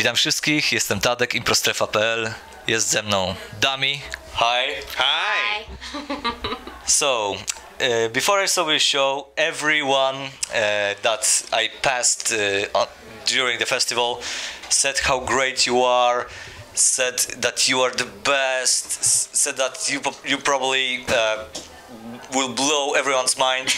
Witam wszystkich, jestem Tadek, improstrefa.pl. Jest ze mną Dami. Hi. Hi. So, before I saw the show, everyone that I passed during the festival said how great you are, said that you are the best, said that you probably will blow everyone's mind.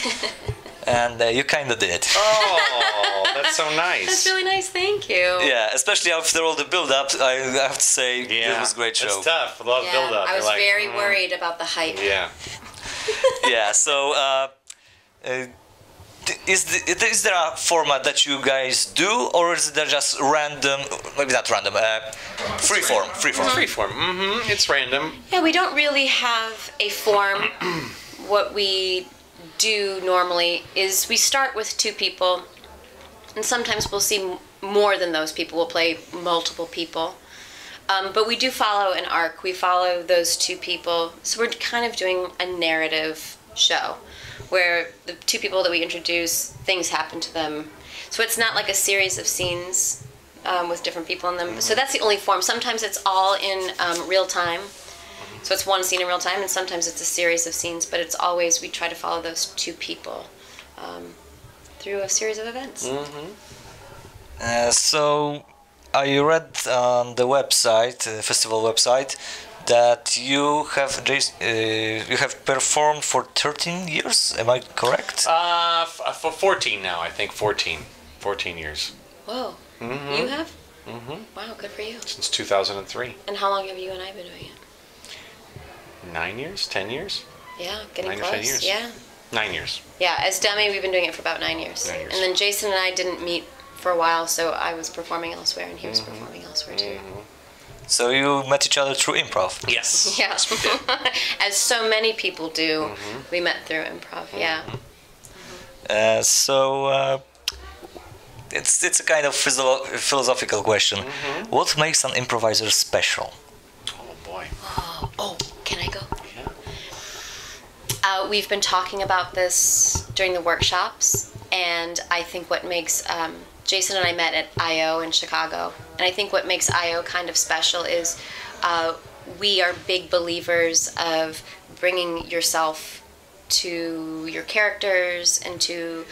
And you kind of did. Oh, that's so nice. That's really nice, thank you. Yeah, especially after all the build-up, I have to say it was a great show. It's tough, a lot of build-up. I was very worried about the hype. Yeah. Yeah, so is there a format that you guys do, or is there just random, maybe not random, freeform? Freeform, it's random. Yeah, we don't really have a form. What we do normally is we start with 2 people, and sometimes we'll see more than those people. We'll play multiple people, but we do follow an arc. We follow those 2 people, so we're kind of doing a narrative show where the 2 people that we introduce, things happen to them. So it's not like a series of scenes with different people in them. So that's the only form. Sometimes it's all in real time. So it's one scene in real time, and sometimes it's a series of scenes, but it's always, we try to follow those 2 people through a series of events. So I read on the website, the festival website, that you have performed for 13 years. Am I correct? For 14 now, I think 14 years. Whoa, you have? Wow, good for you. Since 2003. And how long have you and I been doing it? 9 years? 10 years? Yeah, getting 9 close. or 10 years. Yeah. 9 years. Yeah, as Dummy, we've been doing it for about 9 years. 9 years. And then Jason and I didn't meet for a while, so I was performing elsewhere, and he was performing elsewhere too. So you met each other through improv? Yes. Yeah, as so many people do. We met through improv. Yeah. So it's a kind of philosophical question. What makes an improviser special? Oh boy. Oh, can I go? Yeah. We've been talking about this during the workshops, and I think what makes Jason and I met at I.O. in Chicago, and I think what makes I.O. kind of special is we are big believers of bringing yourself to your characters and to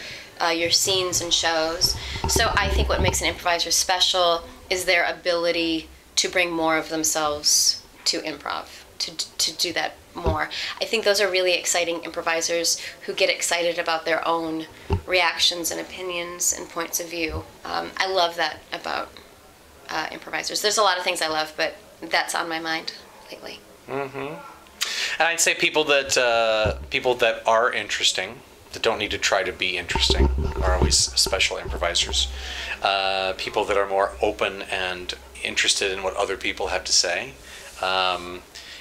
your scenes and shows. So I think what makes an improviser special is their ability to bring more of themselves to improv, to do that more. I think those are really exciting improvisers who get excited about their own reactions and opinions and points of view. I love that about improvisers. There's a lot of things I love, but that's on my mind lately. And I'd say people that are interesting, that don't need to try to be interesting, are always special improvisers. People that are more open and interested in what other people have to say.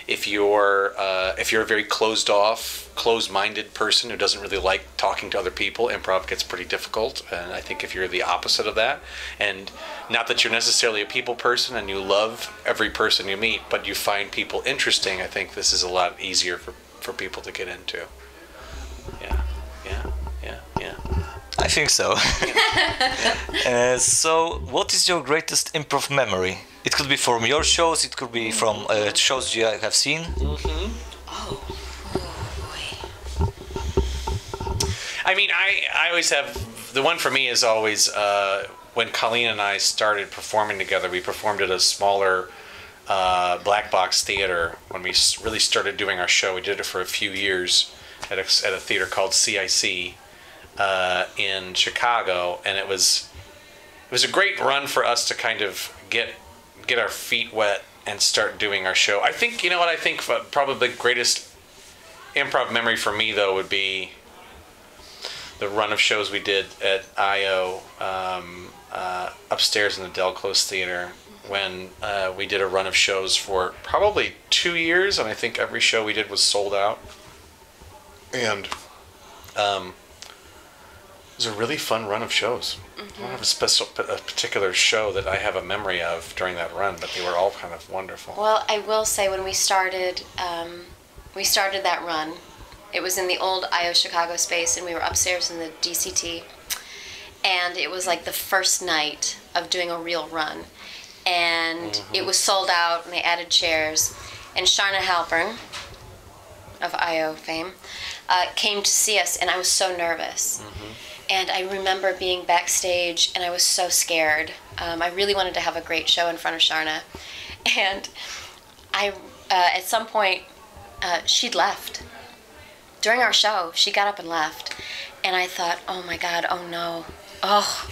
If you're a very closed-minded person who doesn't really like talking to other people, improv gets pretty difficult. And I think if you're the opposite of that, and not that you're necessarily a people person and you love every person you meet, but you find people interesting, I think this is a lot easier for people to get into. Yeah. I think so. So what is your greatest improv memory? It could be from your shows, it could be from shows you have seen. Oh, boy. I mean, I always have, the one for me is always when Colleen and I started performing together. We performed at a smaller black box theater when we really started doing our show. We did it for a few years at a theater called CIC in Chicago, and it was a great run for us to kind of get our feet wet and start doing our show. I think, you know what, I think probably the greatest improv memory for me, though, would be the run of shows we did at I.O. Upstairs in the Del Close Theater, when we did a run of shows for probably 2 years, and I think every show we did was sold out. And it was a really fun run of shows. I don't have a particular show that I have a memory of during that run, but they were all kind of wonderful. Well, I will say when we started that run, it was in the old I.O. Chicago space, and we were upstairs in the DCT, and it was like the first night of doing a real run. and it was sold out, and they added chairs. And Sharna Halpern of IO fame came to see us, and I was so nervous. And I remember being backstage, and I was so scared. I really wanted to have a great show in front of Sharna. And at some point, she'd left. During our show, she got up and left. And I thought, oh my God, oh no. Oh,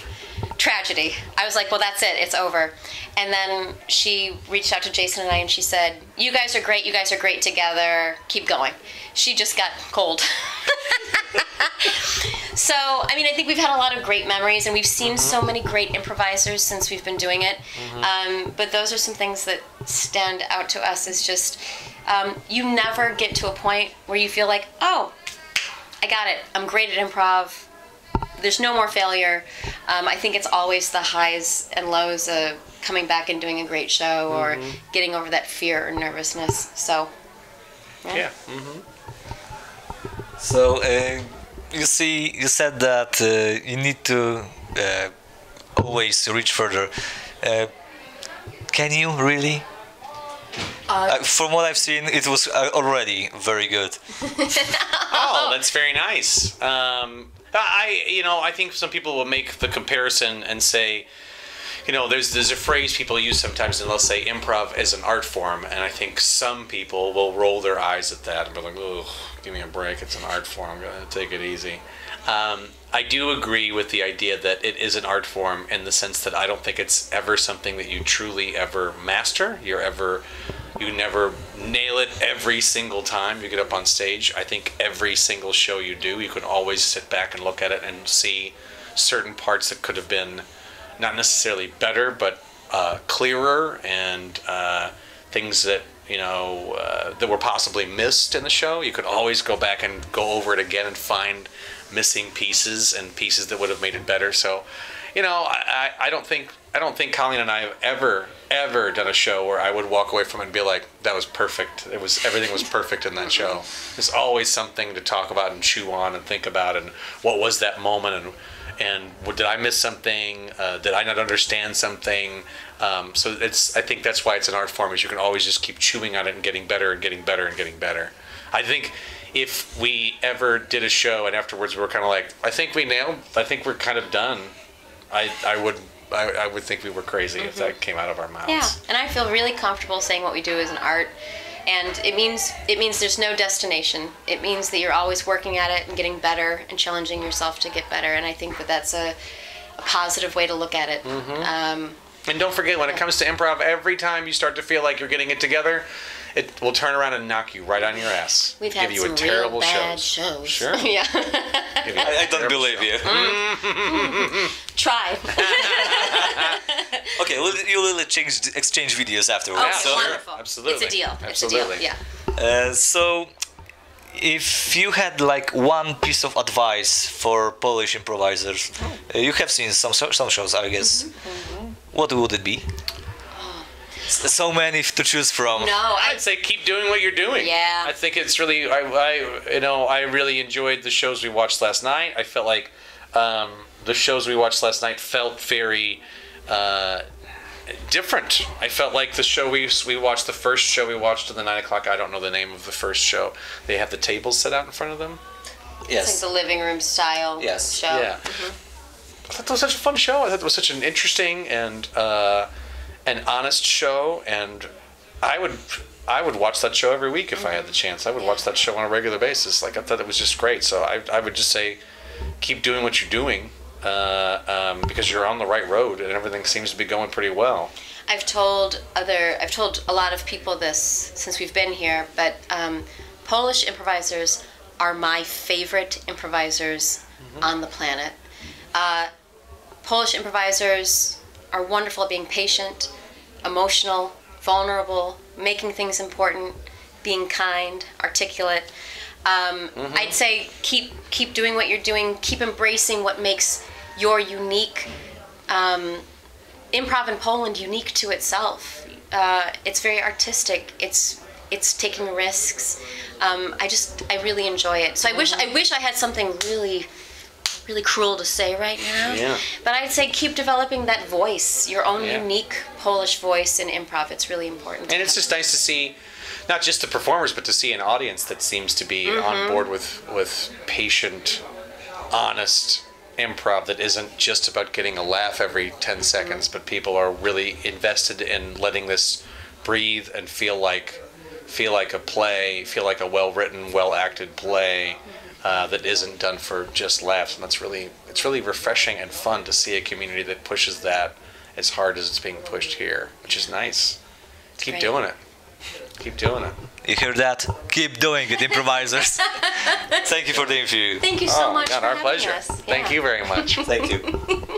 tragedy. I was like, well, that's it. It's over. And then she reached out to Jason and I, and she said, you guys are great. You guys are great together. Keep going. She just got cold. So, I mean, I think we've had a lot of great memories, and we've seen so many great improvisers since we've been doing it. But those are some things that stand out to us as just, you never get to a point where you feel like, oh, I got it. I'm great at improv. There's no more failure. I think it's always the highs and lows of coming back and doing a great show or getting over that fear or nervousness. So, yeah. So, you said that you need to always reach further. Can you really? From what I've seen, it was already very good. Oh, that's very nice. I think some people will make the comparison and say, there's a phrase people use sometimes, and they'll say improv is an art form, and I think some people will roll their eyes at that and be like, "Oh, give me a break! It's an art form. Take it easy." I do agree with the idea that it is an art form in the sense that I don't think it's ever something that you truly ever master. You never nail it every single time you get up on stage. I think every single show you do, you can always sit back and look at it and see certain parts that could have been not necessarily better, but clearer, and things that that were possibly missed in the show. You could always go back and go over it again and find missing pieces and pieces that would have made it better. So, I don't think Colleen and I have ever done a show where I would walk away from it and be like, that was perfect. Everything was perfect in that show. There's always something to talk about and chew on and think about, and what was that moment, and did I miss something? Did I not understand something? So I think that's why it's an art form, is you can always just keep chewing on it and getting better and getting better and getting better. I think if we ever did a show and afterwards we were kind of like, I think we're kind of done, I would think we were crazy if that came out of our mouths. Yeah, and I feel really comfortable saying what we do is an art, and it means there's no destination. It means that you're always working at it and getting better and challenging yourself to get better, and I think that's a positive way to look at it. And don't forget, when it comes to improv, every time you start to feel like you're getting it together, it will turn around and knock you right on your ass. We've had some real bad shows. Sure. Yeah. I don't believe you. Try. Okay, you will exchange videos afterwards. Oh, so, wonderful. Absolutely. It's a deal. Absolutely. It's a deal. Yeah. So, if you had one piece of advice for Polish improvisers, you have seen some shows, I guess. What would it be? So many to choose from. No, I'd say keep doing what you're doing. Yeah. I think it's really, I really enjoyed the shows we watched last night. I felt like the shows we watched last night felt very different. I felt like the show we watched, the first show we watched at the 9 o'clock, I don't know the name of the first show. They have the tables set out in front of them. Yes. It's like the living room style show. Yeah. I thought that was such a fun show. I thought it was such an interesting and an honest show, and I would watch that show every week if I had the chance. I would watch that show on a regular basis. Like, I thought it was just great. So I would just say, keep doing what you're doing, because you're on the right road and everything seems to be going pretty well. I've told a lot of people this since we've been here, but Polish improvisers are my favorite improvisers on the planet. Polish improvisers are wonderful at being patient, emotional, vulnerable, making things important, being kind, articulate. I'd say keep doing what you're doing, keep embracing what makes your unique improv in Poland unique to itself. It's very artistic. It's taking risks. I really enjoy it. So I wish I had something really really cruel to say right now. Yeah. But I'd say keep developing that voice, your own Yeah. unique Polish voice in improv. It's really important. And it's just nice to see, not just the performers, but to see an audience that seems to be on board with patient, honest improv that isn't just about getting a laugh every 10 seconds, but people are really invested in letting this breathe and feel like a play, feel like a well-written, well-acted play that isn't done for just laughs. And it's really refreshing and fun to see a community that pushes that as hard as it's being pushed here, which is nice. Keep great. doing it. Keep doing it. You hear that? Keep doing it, improvisers. Thank you for the interview. Thank you so much God, for our having pleasure. us. Thank Yeah. you very much. Thank you.